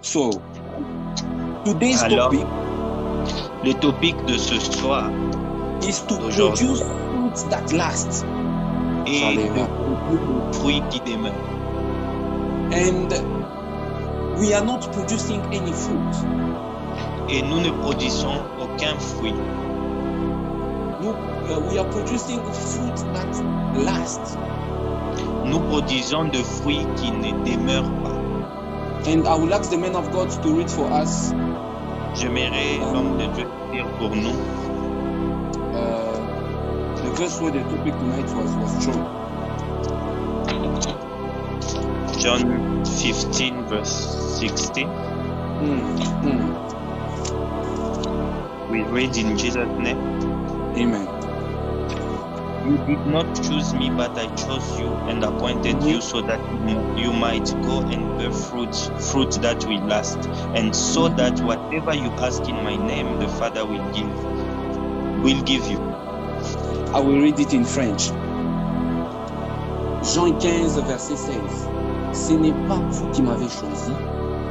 So, today's Alors, topic le topic de ce soir is to d'aujourd'hui produce fruits that last. est de Hallelujah. produire le fruit qui demeure. And we are not producing any fruit. Et nous ne produisons aucun fruit. We are producing fruit that lasts. Nous produisons de fruits qui ne demeurent pas. And I will ask the man of God to read for us J'aimerais l'homme de Dieu dire pour nous the verse where the topic tonight was John. John 15 verse 16. We read in Jesus' name. Amen. You did not choose me, but I chose you and appointed you so that you might go and bear fruit that will last, and so that whatever you ask in my name, the Father will give you. I will read it in French. Jean 15, verset 16. Ce n'est pas vous qui m'avez choisi,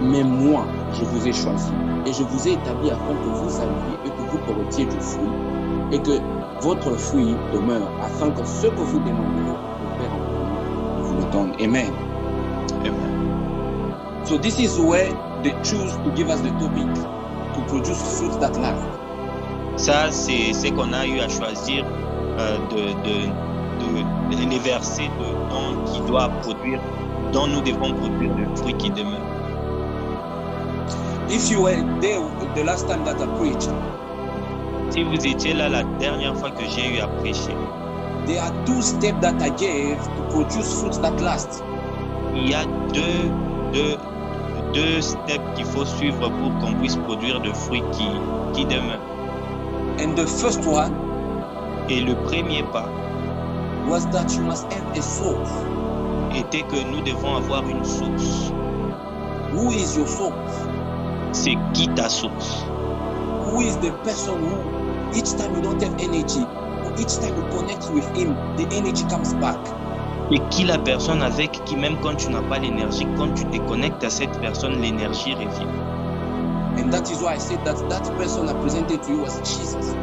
mais moi, je vous ai choisi. Et je vous ai établi afin que vous alliez et que vous portiez du fruit, et que votre fruit demeure, afin que ce que vous demandez, le Père en vous le donne. Amen. Amen. So this is where they choose to give us the topic, to produce fruit that last. Ça, c'est ce qu'on a eu à choisir les versets dont nous devons produire le fruit qui demeure. If you were there the last time that I preached, Si vous étiez là la dernière fois que j'ai eu à prêcher, there are 2 steps that I gave to produce fruits that last. il y a deux steps qu'il faut suivre pour qu'on puisse produire de fruits qui demeurent. And the first one Et le premier pas was that you must have a source. était que nous devons avoir une source. Who is your source? C'est qui ta source? Who is the person who, each time you don't have energy, or each time you connect with him, the energy comes back? Et qui la personne avec qui même quand tu n'as pas l'énergie, quand tu te connectes à cette personne, l'énergie revient. And that is why I said that person I presented to you was Jesus.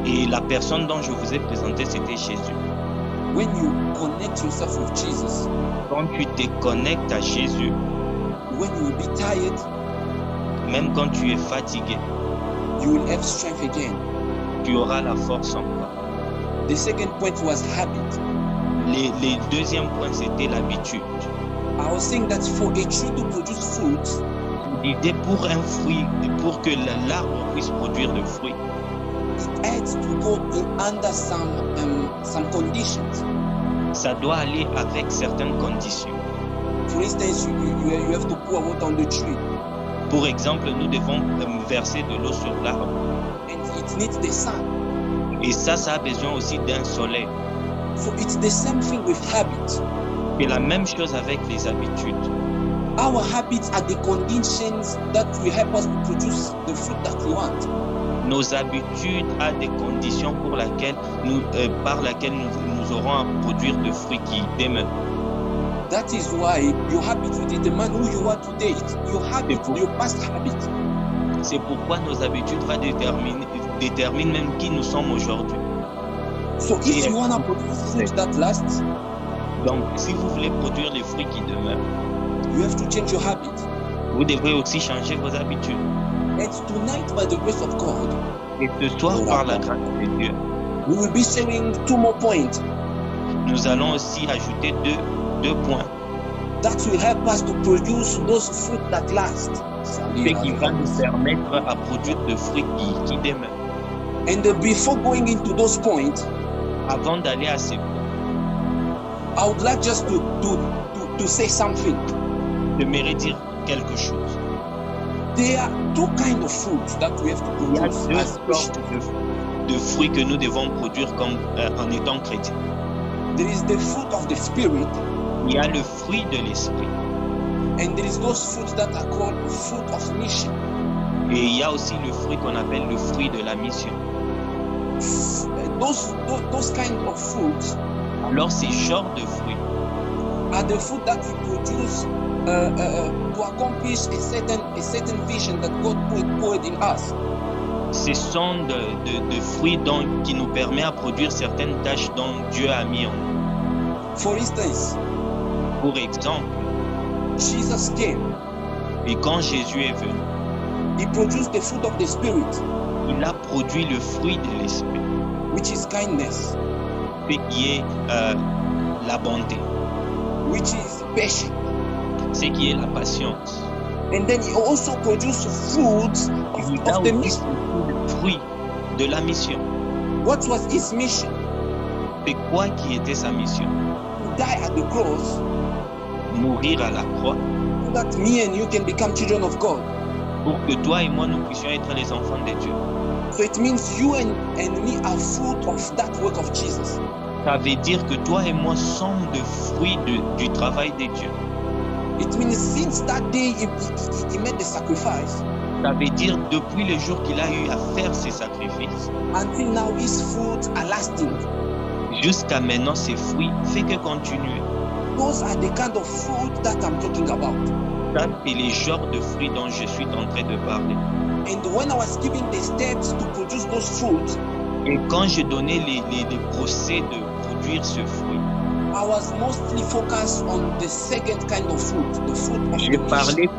Et la personne dont je vous ai présenté, c'était Jésus. When you connect yourself with Jesus, Quand tu te connectes à Jésus, when you will be tired, même quand tu es fatigué, you will have strength again. tu auras la force encore. The second point was habit. Les deuxième point, c'était l'habitude. I was saying that for a tree to produce fruit, L'idée pour un fruit, pour que l'arbre puisse produire de fruits, it has to go under some conditions. ça doit aller avec certaines conditions. For instance, you have to pour water on the tree, Pour exemple, nous devons verser de l'eau sur l'arbre. and it needs the sun. Et ça a besoin aussi d'un soleil. So it's the same thing with habit. Et la même chose avec les habitudes. Our habits are the conditions that will help us to produce the fruit that we want. Nos habitudes ont des conditions par laquelle nous aurons à produire de fruits qui demeurent. That is why your habit will determine who you are today. Your habit, your past habit. C'est pourquoi nos habitudes déterminent même qui nous sommes aujourd'hui. So if you want to produce fruit that lasts, Donc, si vous voulez produire les fruits qui demeurent, you have to change your habit. vous devrez aussi changer vos habitudes. And tonight, by the grace of God, Et ce soir, par la grâce de Dieu, we will be sharing 2 more points nous allons aussi ajouter deux points. that will help us to produce those fruit that last. Ce qui va nous permettre à produire de fruits qui demeurent. And before going into those points, Avant d'aller à ces points, I would like just to say something. j'aimerais dire quelque chose. There are 2 kinds of fruits that we have to Il y a produce 2 as Christians. sortes de fruits que nous devons produire en étant chrétiens. There is the fruit of the Spirit, Il y a le fruit de l'esprit and there is those fruits that are called fruit of mission. et il y a aussi le fruit qu'on appelle le fruit de la mission. Those kind of fruits Alors ces genres de fruits are the fruit that we produce to accomplish a certain vision that God poured in us. Ce sont de fruits donc qui nous permettent à produire certaines tâches dont Dieu a mis en nous. For instance, Pour exemple, Jesus came. et quand Jésus est venu, He produced the fruit of the Spirit, il a produit le fruit de l'esprit, which is kindness, ce qui est la bonté, which is patience. ce qui est la patience. And then He also produced fruits Il a of the aussi mission. produit le fruit de la mission. What was His mission? C'est quoi qui était sa mission? To die at the cross Mourir à la croix so that me and you can become children of God. pour que toi et moi nous puissions être les enfants de Dieu. So it means you and me are fruit of that work of Jesus. Ça veut dire que toi et moi sommes de fruits du travail de Dieu. It means since that day he made the sacrifice, Ça veut dire depuis le jour qu'il a eu à faire ces sacrifices, until now his fruits are lasting. jusqu'à maintenant ces fruits ne fait que continuer. Those are the kind of fruit that I'm talking about. Ça, c'est les genres de fruits dont je suis en train de parler. And when I was giving the steps to produce those fruits, Et quand je donnais les procès de produire ce fruit, I was mostly focused on the second kind of fruit, the fruit of the mission.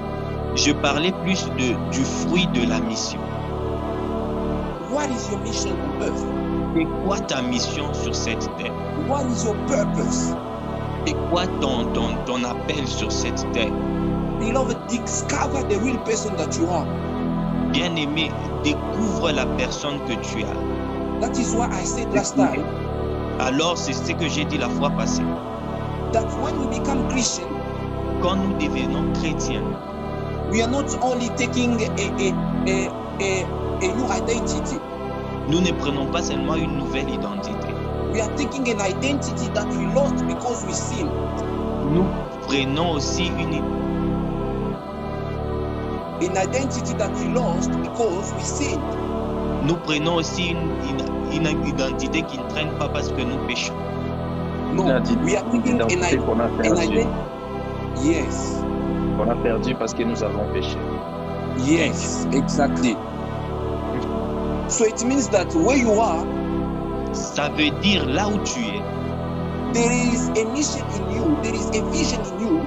je parlais plus du fruit de la mission. What is your mission on earth? C'est quoi ta mission sur cette terre? What is your purpose? C'est quoi ton appel sur cette terre? Beloved, discover the real person that you are. Bien-aimé, découvre la personne que tu as. That is why I said last time Alors, c'est ce que j'ai dit la fois passée. that when we become Christian, Quand nous devenons chrétiens, we are not only taking a new identity, nous ne prenons pas seulement une nouvelle identité. we are taking an identity that we lost because we sinned. Nous prenons aussi une An identity that we lost because we sinned. Nous prenons aussi une identité qui ne traîne pas parce que nous péchons. No, we are taking an L'identité qu'on a perdue, identity. Yes, qu'on a perdu parce que nous avons péché. yes, exactly. So it means that where you are, Ça veut dire là où tu es, there is a mission in you, there is a vision in you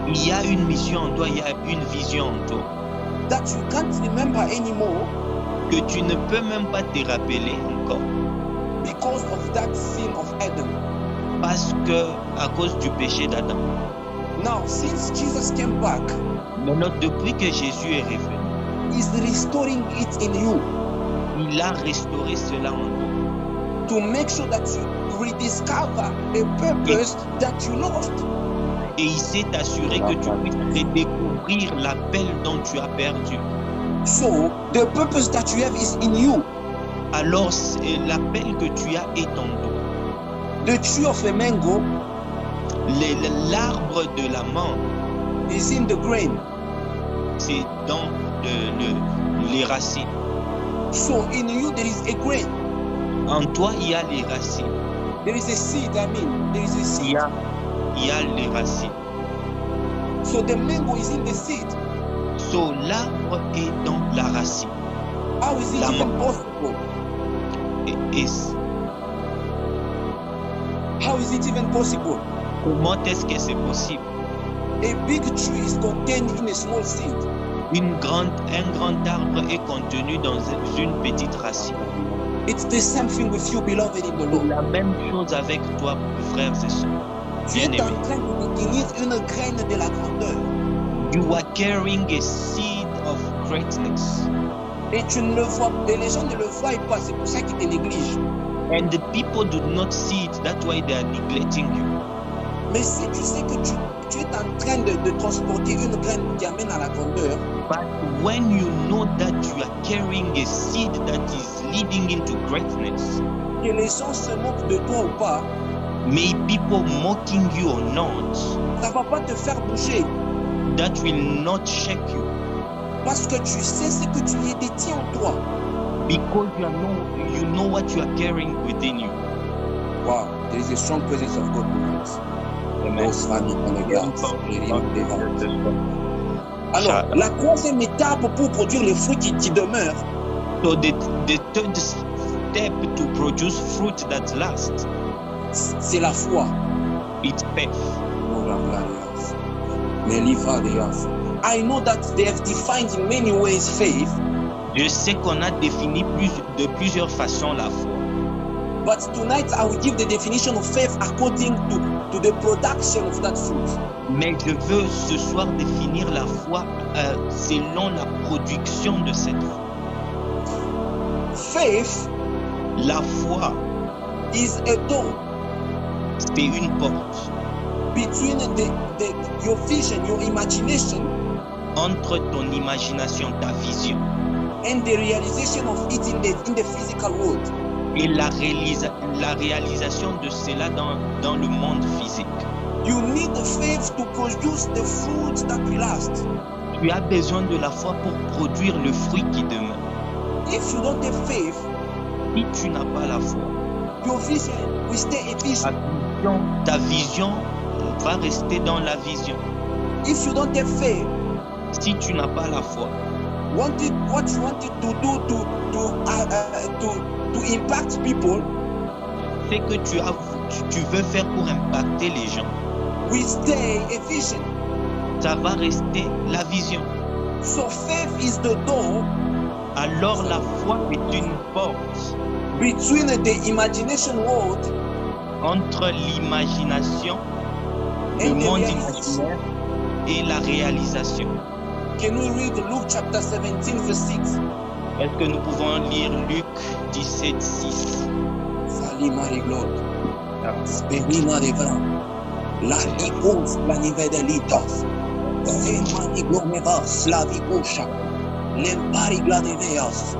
il y a une mission en toi, il y a une vision en toi, that you can't remember anymore que tu ne peux même pas te rappeler encore. because of that sin of Adam. Parce que, à cause du péché d'Adam. Now, since Jesus came back, Maintenant, depuis que Jésus est revenu, He's restoring it in you il a restauré cela en nous. to make sure that you rediscover a purpose that you lost. Et il s'est assuré que tu puisses redécouvrir l'appel dont tu as perdu. So, the purpose that you have is in you. Alors, l'appel que tu as est en nous. The tree of a mango L'arbre de la mangue, is in the grain. c'est dans les racines. So, in you, there is a grain. En toi, il y a les racines. There is a seed, there is a Il seed. y a les racines. So, the mango is in the seed. So, l'arbre est dans la racine. How is it La even mango. possible? Et How is it even possible? comment est-ce que c'est possible? A big tree is contained in a small seed. Un grand arbre est contenu dans une petite racine. It's the same thing with you, beloved in the Lord. La même chose avec toi, frères et sœurs. Tu es en Bien-aimés, train de détenir une graine de la grandeur. you are carrying a seed of greatness. Et tu ne le vois, et les gens ne le voient pas, c'est pour ça qu'ils te négligent. And the people do not see it, that's why they are neglecting you. Mais si tu sais que tu es en train de transporter une graine qui amène à la grandeur, But when you know that you are carrying a seed that is leading into greatness, que les gens se moquent de toi ou pas, may people mocking you or not, ça ne va pas te faire bouger. that will not shake you. Parce que tu sais ce que tu y détiens en toi. Because you know what you are carrying within you. Wow, there is a strong presence of God with us. Amen. Those family and the girls, really, they are- Alors, la troisième étape pour produire les fruits qui demeurent, So the third step to produce fruit that lasts, c'est la foi. it's faith. I know that they have defined in many ways faith, Je sais qu'on a défini de plusieurs façons la foi. but tonight I will give the definition of faith according to the production of that fruit. Mais je veux ce soir définir la foi selon la production de cette foi. Faith La foi, is a door c'est une porte between your vision, your imagination, entre ton imagination, ta vision, and the realization of it in the physical world. et la réalisation de cela dans le monde physique. You need the faith to produce the fruit that will last. Tu as besoin de la foi pour produire le fruit qui demeure. If you don't have faith, Si tu n'as pas la foi, your vision will stay a vision. ta vision va rester dans la vision. If you don't have faith, Si tu n'as pas la foi, what you wanted to do to impact people c'est que tu veux faire pour impacter les gens. will stay a vision. Ça va rester la vision. So faith is the door Alors la foi est une porte between the imagination world entre l'imagination, le and the monde realization. imaginaire et la réalisation. Can we read Luke chapter 17 verse 6? Est-ce que nous pouvons lire Luc 17, 6? Salima de gloire. Sperina de vran. La icos la nive de litos. Sema de glomevas la vigosha. L'emparigla de veas.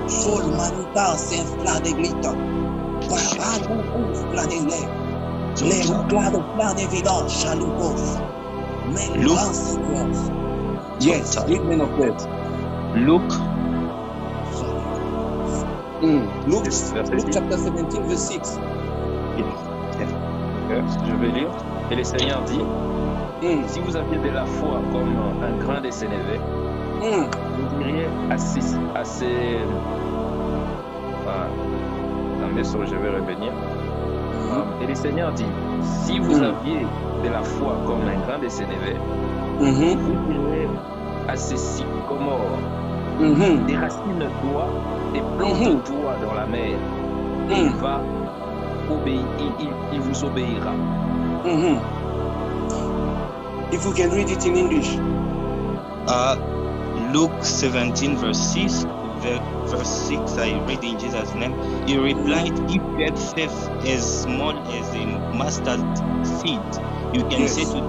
Sol manita se fla de glita. Parabano ufla de le. Le clado fla de vida chalugos. Luke. Yes, read men of faith. Luc, Luke Verset chapter 17 verse 6. Je vais lire. Et le Seigneur dit, si vous aviez de la foi comme un grain de sénévé, vous diriez je vais revenir. Et le Seigneur dit, si vous aviez de la foi comme un grain de sénévé, vous diriez à ces sycomores, des racines d'oie et plante-toi dans la mer, et il va obéir, il vous obéira. If you can read it in English. Luke 17 verse 6, verse 6, I read in Jesus' name. He replied, if you have faith as small as a mustard seed, you can say to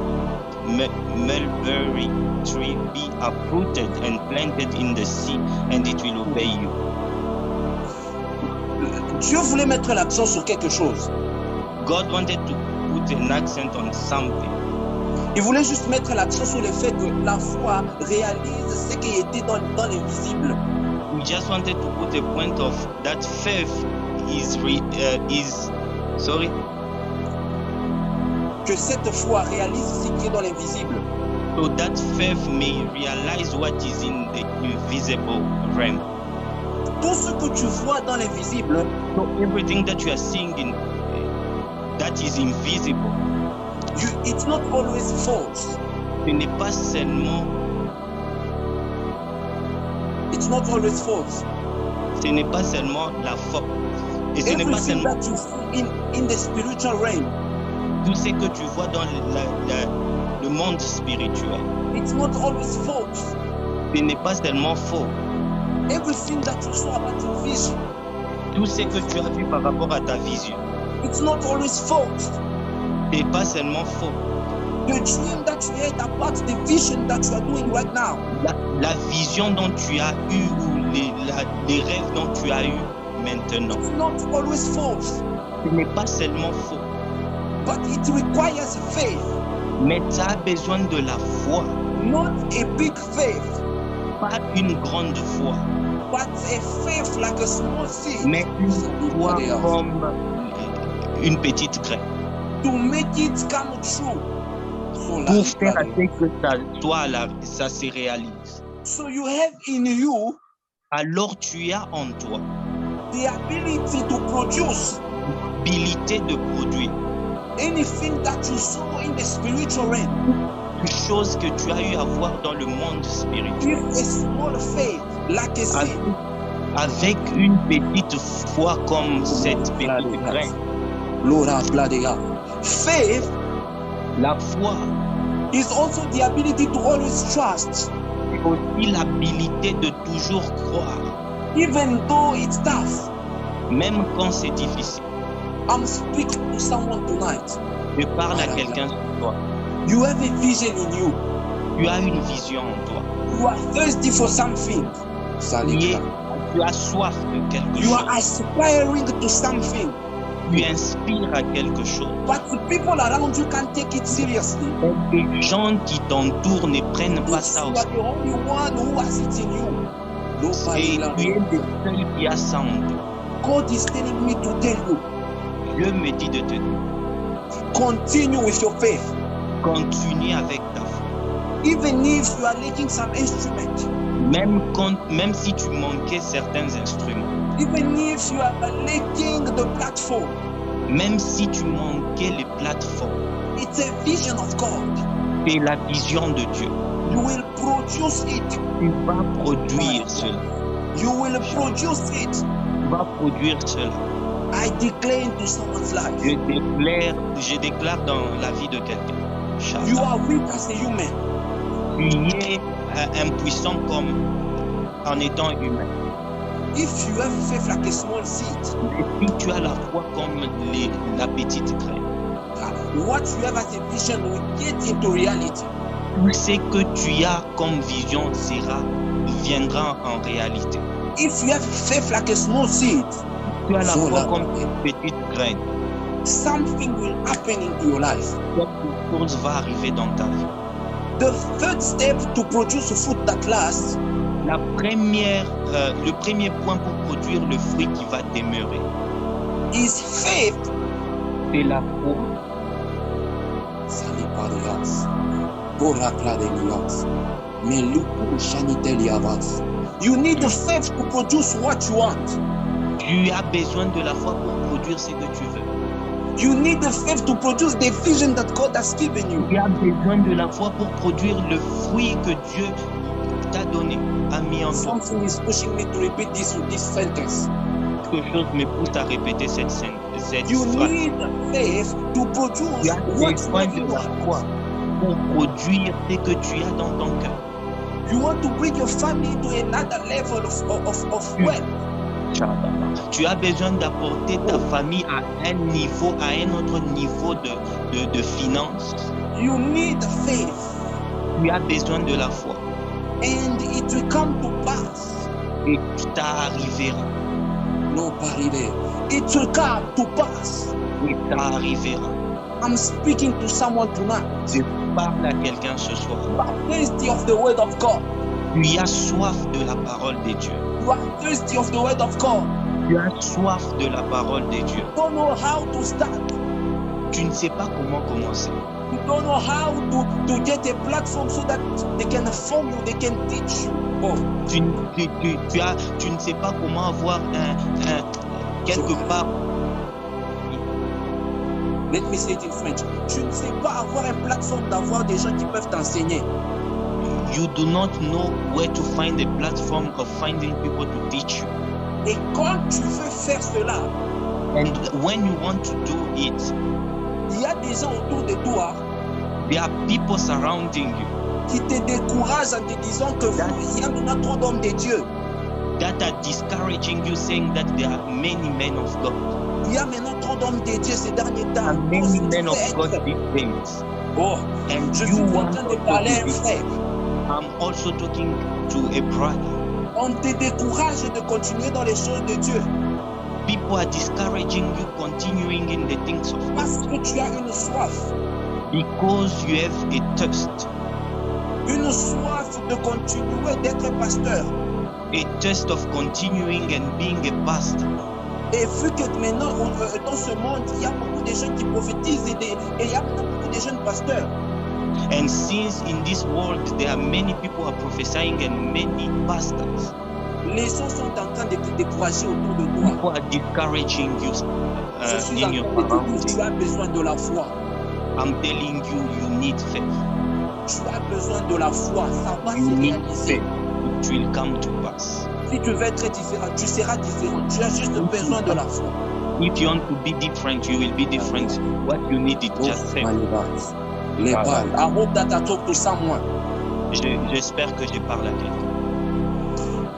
mulberry tree, be uprooted and planted in the sea, and it will obey you. Dieu voulait mettre l'accent sur quelque chose. God wanted to put an accent on something. Il voulait juste mettre l'accent sur le fait que la foi réalise ce qui était dans l'invisible. We just wanted to put a point of that faith Que cette foi réalise ce qui est dans l'invisible. So that faith may realize what is in the invisible realm. Tout ce que tu vois dans l'invisible, So everything that you are seeing that is invisible, it's not always false. ce n'est pas seulement, It's not always false. ce n'est pas seulement la faute. Et ce n'est pas Everything seulement that you see in the spiritual realm, tout ce que tu vois dans le monde spirituel. it's not always false. Ce n'est pas seulement faux. Everything that you saw about your vision, Tout ce que tu as vu par rapport à ta vision, it's not always false. ce n'est pas seulement faux. The dream that you had about the vision that you are doing right now, La vision dont tu as eu ou les rêves dont tu as eu maintenant, it's not always false. ce n'est pas seulement faux. But it requires faith, Mais tu as besoin de la foi, not a big faith, pas une grande foi, but a faith like a small seed mais une foi comme une petite graine. to make it come true. pour faire à ce que ça se réalise. So you have in you, alors tu as en toi the ability to produce l'habilité de produire anything that you saw in the spiritual realm. Une chose que tu as eu à voir dans le monde spirituel. With a small faith, like a seed. Avec une petite foi comme cette petite graine. Faith, la foi, is also the ability to always trust. C'est aussi l'habilité de toujours croire. Even though it's tough. Même quand c'est difficile. I'm speaking to someone tonight. Je parle à quelqu'un sur toi. You have a vision in you. Tu as une vision en toi. You are thirsty for something. Tu as soif de quelque chose. You are aspiring to something. Tu inspires à quelque chose. But the people around you can't take it seriously. Les gens qui t'entourent ne prennent pas ça au sérieux. You are the only one who has it in you. Et tu es le seul qui a ça en toi. God is telling me to tell you. Dieu me dit de te dire. Continue with your faith. Continue avec ta foi. Even if you are lacking some instrument. Même si tu manquais certains instruments. Even if you are lacking the platform. Même si tu manquais les plateformes. It's a vision of God. C'est la vision de Dieu. You will produce it. Tu vas produire cela. You will produce it. Tu vas produire cela. I declare into someone's life. Je déclare dans la vie de quelqu'un. You are weak as a human. Tu es impuissant comme en étant humain. If you have faith like a small seed. Et si tu as la foi comme la petite graine. What you have as a vision will get into reality. Tout ce que tu as comme vision viendra en réalité. If you have faith like a small seed. Tu as la foi comme une petite graine. Something will happen in your life. Quelque chose va arriver dans ta vie. The third step to produce a fruit that lasts. Le premier point pour produire le fruit qui va demeurer. Is faith. C'est la foi. You need the faith to produce what you want. Tu as besoin de la foi pour produire ce que tu veux. You need the faith to produce the vision that God has given you. Tu as besoin de la foi pour produire le fruit que Dieu t'a donné, a mis en toi. Something is pushing me to repeat this sentence. Quelque chose me pousse à répéter cette phrase. You need faith to produce what you have in your heart. Pour produire ce que tu as dans ton cœur. You want to bring your family to another level of wealth. Tu as besoin d'apporter ta famille à un autre niveau de finances. You need faith. Tu as besoin de la foi. And it will come to pass. Et ça arrivera. No paride. It will come to pass. Et ça arrivera. I'm speaking to someone tonight. Je parle à quelqu'un ce soir. You are thirsty of the word of God. Tu as soif de la parole de Dieu. You are thirsty of the word of God. Tu as soif de la parole de Dieu. You don't know how to start. Tu ne sais pas comment commencer. You don't know how to get a platform so that they can form you, they can teach you. Oh. Tu ne sais pas comment avoir quelque part. Let me say it in French. Tu ne sais pas avoir une plateforme d'avoir des gens qui peuvent t'enseigner. You do not know where to find a platform of finding people to teach you. Et quand tu veux faire cela, and when you want to do it, il y a des gens autour de toi. There are people surrounding you. Qui te découragent en te disant que il y a maintenant trop d'hommes de Dieu. That are discouraging you, saying that there are many men of God. Il y a maintenant trop d'hommes de Dieu ces derniers temps. Many men of God these days. Oh, and je suis en train de parler à un frère. I'm also talking to a brother. On te décourage de continuer dans les choses de Dieu. People are discouraging you continuing in the things of God. Parce que tu as une soif. Because you have a thirst. Une soif de continuer d'être pasteur. A thirst of continuing and being a pastor. Et vu que maintenant, dans ce monde, il y a beaucoup de gens qui prophétisent et il y a maintenant beaucoup de jeunes pasteurs. And since in this world there are many people are prophesying and many pastors, les gens sont en train de te décourager autour de toi. people are discouraging you Je suis en in your train de te dire, surroundings. tu as besoin de la foi. I'm telling you, you need faith. Tu as besoin de la foi. Ça va You se need réaliser. faith. It will come to pass. Si tu veux être différent, tu seras différent. Tu as juste besoin de la foi. If you want to be different, you will be different. What you need is just faith. Les balles. I hope that I talk to someone. J'espère que je parle à quelqu'un.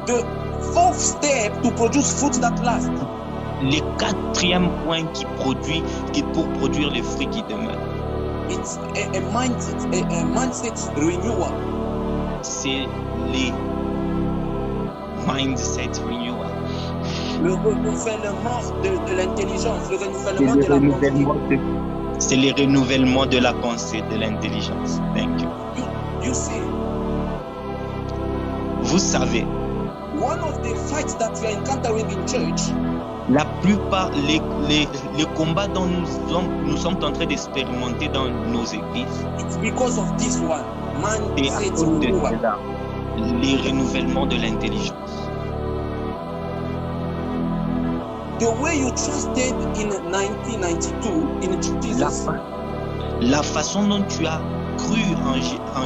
The fourth step to produce fruit that last. Le quatrième point qui pour produire les fruits qui demeurent, It's a mindset renewal. c'est les mindset renewal. Le renouvellement de l'intelligence, le renouvellement de la pensée. C'est le renouvellement de la pensée, de l'intelligence. Thank you. You see, Vous savez, one of the fights that we are encountering in church la plupart, les combats dont nous sommes en train d'expérimenter dans nos églises, it's because of this one. c'est à Mindset cause de renewal. cela, les renouvellements de l'intelligence. The way you trusted in 1992 in Jesus, La façon dont tu as cru en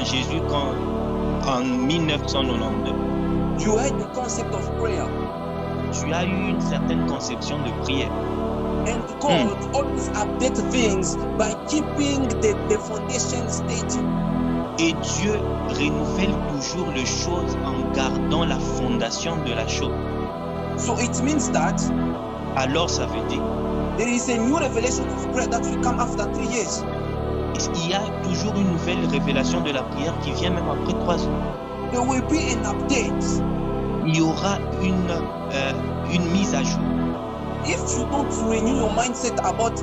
Jésus en 1992, you had the concept of prayer. tu as eu une certaine conception de prière. And God always update things by keeping the foundation steady. Et Dieu renouvelle toujours les choses en gardant la fondation de la chose. So it means that Alors ça veut dire there is a new revelation of prayer that will come after 3 years. il y a toujours une nouvelle révélation de la prière qui vient même après 3 ans. There will be an update. Il y aura une mise à jour. If you don't renew your mindset about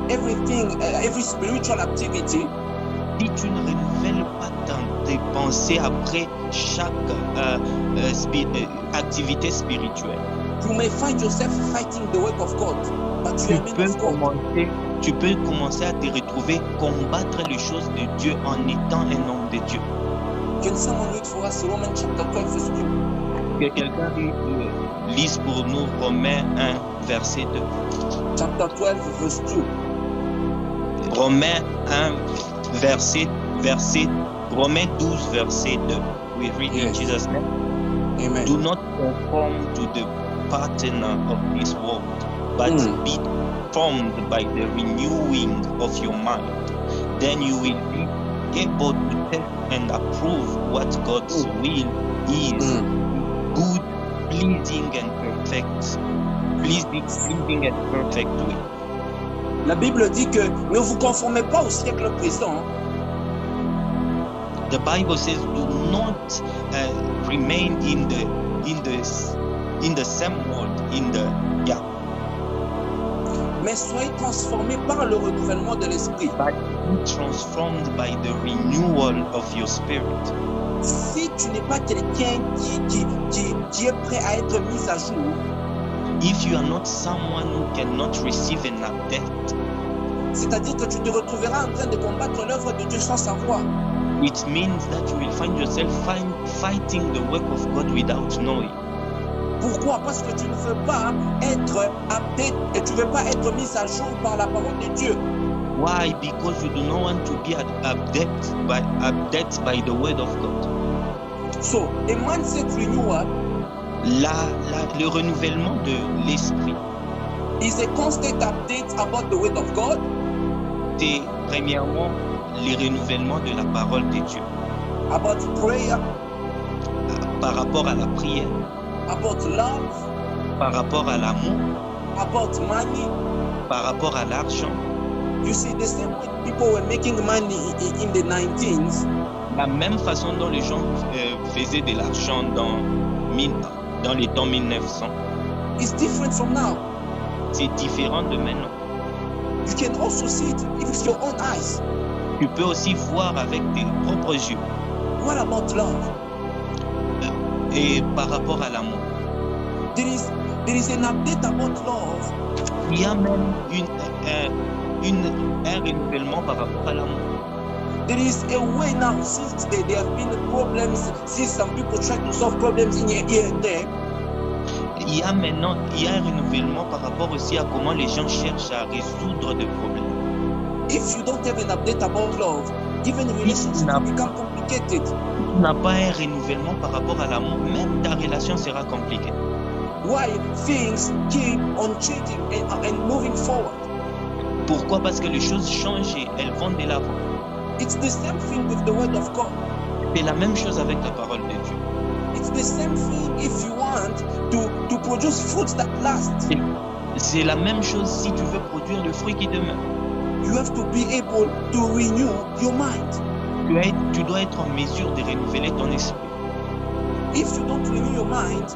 everything, every spiritual activity, Si tu ne renouvelles pas tes pensées après chaque activité spirituelle, you may find yourself fighting the work of God, but you are men of God. tu peux commencer à te retrouver combattre les choses de Dieu en étant un homme de Dieu. Can someone read for us Romans chapter 12 verse 2? Que quelqu'un lise pour nous Romains 1, verset 2. Chapter 12 verse 2. Romains 1, Romains 12, verset 2. We read in Yes. Jesus' name. Amen. Do not conform to the pattern of this world, but be formed by the renewing of your mind. Then you will be able to test and approve what God's will is, good, pleasing and perfect. Pleasing and perfect will. La Bible dit que ne vous conformez pas au siècle présent, The Bible says, "Do not remain in the same world, mais soyez transformés par le renouvellement de l'esprit. but be transformed by the renewal of your spirit." Si tu n'es pas quelqu'un qui est prêt à être mis à jour, If you are not someone who cannot receive an update, c'est-à-dire que tu te retrouveras en train de combattre l'œuvre de Dieu sans savoir. it means that you will find yourself fighting the work of God without knowing. Pourquoi? Parce que tu ne veux pas être update et tu ne veux pas être mis à jour par la parole de Dieu. Why? Because you do not want to be updated by the word of God. So, a mindset renewal Le renouvellement de l'esprit, is a constant update about the word of God, c'est premièrement le renouvellement de la parole de Dieu about prayer, par rapport à la prière, about love, par rapport à l'amour, about money. par rapport à l'argent. You see, the same way people were making money in the 19s, La même façon dont les gens faisaient de l'argent dans les temps 1900, is different from now. c'est différent de maintenant. You can also see it with your own eyes. Tu peux aussi voir avec tes propres yeux. What about love? Et par rapport à l'amour, There is an update about love il y a même un renouvellement par rapport à l'amour. there is a way now, since there have been problems, since some people try to solve problems in here and there. Il y a un renouvellement par rapport aussi à comment les gens cherchent à résoudre des problèmes. If you don't have an update about love, even relationships become complicated. Tu n'as pas un renouvellement par rapport à l'amour, même ta relation sera compliquée. Why? Things keep on changing and moving forward. Pourquoi? Parce que les choses changent et elles vont de l'avant. It's the same thing with the word of God. C'est la même chose avec la parole de Dieu. It's the same thing if you want to produce fruits that last. C'est la même chose si tu veux produire le fruit qui demeure. You have to be able to renew your mind. Tu dois être en mesure de renouveler ton esprit. If you don't renew your mind,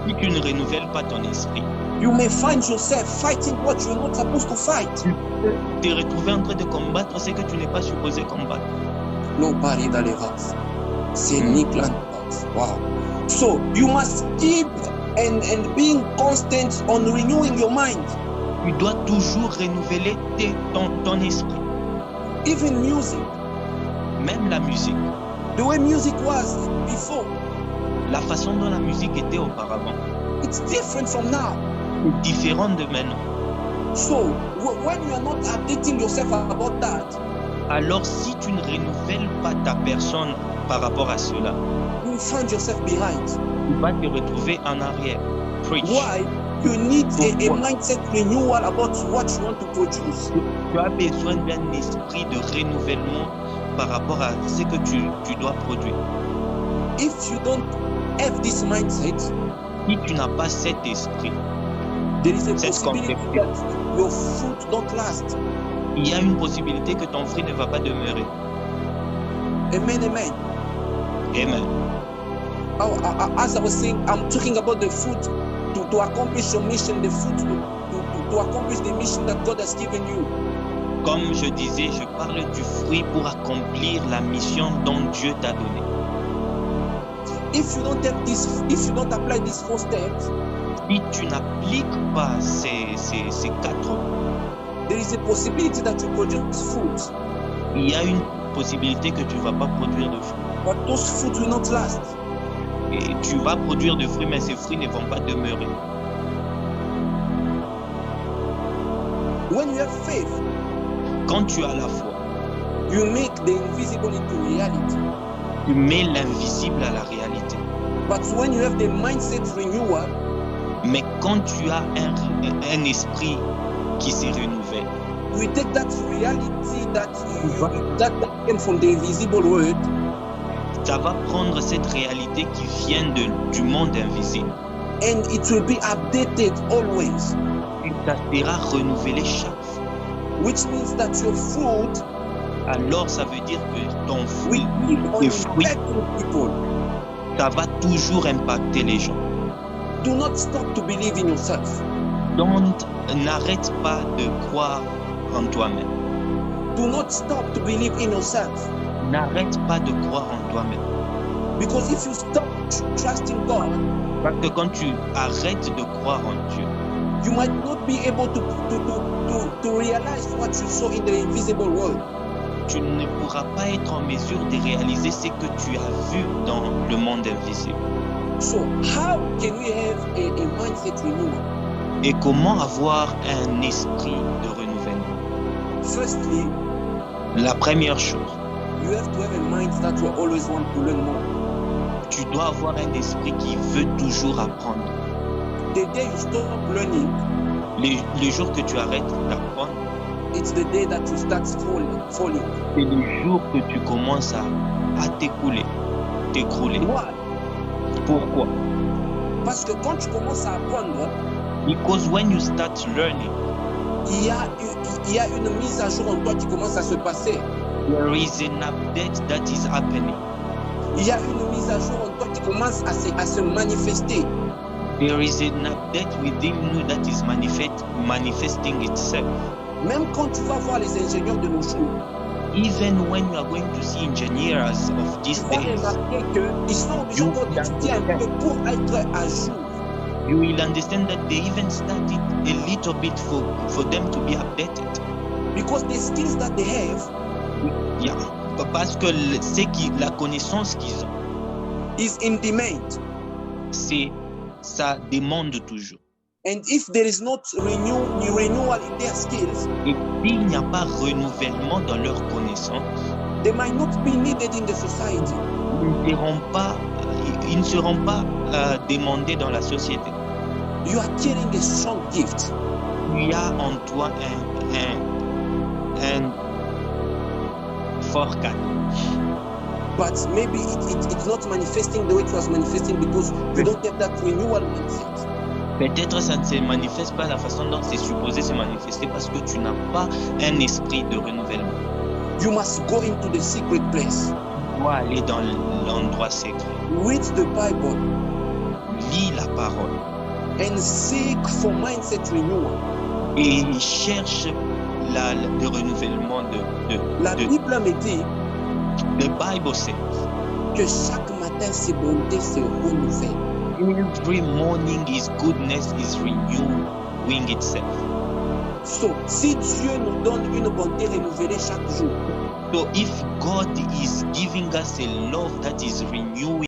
si tu ne renouvelles pas ton esprit, you may find yourself fighting what you're not supposed to fight. Tu peux te retrouver en train de combattre ce que tu n'es pas supposé combattre. Nobody dans les races. C'est ni plan. Wow. So you must keep and being constant on renewing your mind. Tu dois toujours renouveler ton esprit. Even music. Même la musique. The way music was before. La façon dont la musique était auparavant. It's different from now. C'est différent de maintenant. So when you are not updating yourself about that, alors si tu ne renouvelles pas ta personne par rapport à cela, you will find yourself behind. Tu vas te retrouver en arrière. Preach. Why? You need a mindset renewal about what you want to produce. Tu as besoin d'un esprit de renouvellement par rapport à ce que tu dois produire. If you don't have this mindset, si tu n'as pas cet esprit, there is a possibility that your fruit don't last. Il y a une possibilité que ton fruit ne va pas demeurer. Amen, amen. Amen. As I was saying, I'm talking about the fruit to accomplish your mission, the fruit to accomplish the mission that God has given you. Comme je disais, je parle du fruit pour accomplir la mission dont Dieu t'a donné. If you don't have this, if you don't apply these 4 steps, si tu n'appliques pas ces 4 points, there is a possibility that you produce fruit. Il y a une possibilité que tu ne vas pas produire de fruits. But those fruits will not last. Et tu vas produire de fruits, mais ces fruits ne vont pas demeurer. When you have faith, quand tu as la foi, you make the invisible into reality. Tu mets l'invisible à la réalité. But when you have the mindset renewal, mais quand tu as un esprit qui se renouvelle, we take that reality that came from the invisible world. Ça va prendre cette réalité qui vient du monde invisible. And it will be updated always. Et ça sera renouvelé chaque fois. Which means that your fruit, alors ça veut dire que ton fruit, ça va toujours impacter les gens. Do not stop to believe in yourself. N'arrête pas de croire en toi-même. Do not stop to believe in yourself. N'arrête pas de croire en toi-même. Because if you stop trusting God, parce que quand tu arrêtes de croire en Dieu, you might not be able to realize what you saw in the invisible world. Tu ne pourras pas être en mesure de réaliser ce que tu as vu dans le monde invisible. So how can we have a mindset renewal? Et comment avoir un esprit de renouvellement? Firstly, la première chose, you have to have a mind that you always want to learn more. Tu dois avoir un esprit qui veut toujours apprendre. The day you stop learning, le jour que tu arrêtes d'apprendre, it's the day that you start falling. C'est le jour que tu commences à t'écrouler. Why? Pourquoi? Parce que quand tu commences à apprendre, because when you start learning, il y a une mise à jour en toi qui commence à se passer. There is an update that is happening. Il y a une mise à jour en toi qui commence à se manifester. There is an update within you that is manifesting itself. Même quand tu vas voir les ingénieurs de nos jours, even when you are going to see engineers of these days, ils sont obligés encore d'étudier un peu pour être à jour. You will understand that they even studied a little bit for them to be updated. Because the skills that they have, parce que la connaissance qu'ils ont is in demand. Ça demande toujours. And if there is not renewal in their skills, et s'il n'y a pas renouvellement dans leurs connaissances, they might not be needed in the society. Ils ne seront pas demandés dans la société. You are carrying a strong gift. Tu as en toi un fort cadeau. But maybe it's not manifesting the way it was manifesting because you don't have that renewal mindset. Peut-être ça ne se manifeste pas de la façon dont c'est supposé se manifester parce que tu n'as pas un esprit de renouvellement. You must go into the secret place. Tu dois aller dans l'endroit secret. Read the Bible. Lis la parole. And seek for mindset renewal. Et cherche le renouvellement La Bible me dit The Bible says que chaque matin ses bontés se renouvellent. Every morning His goodness is renewing itself. So, si Dieu nous donne une bonté renouvelée chaque jour, so if God is giving us a love that is renewing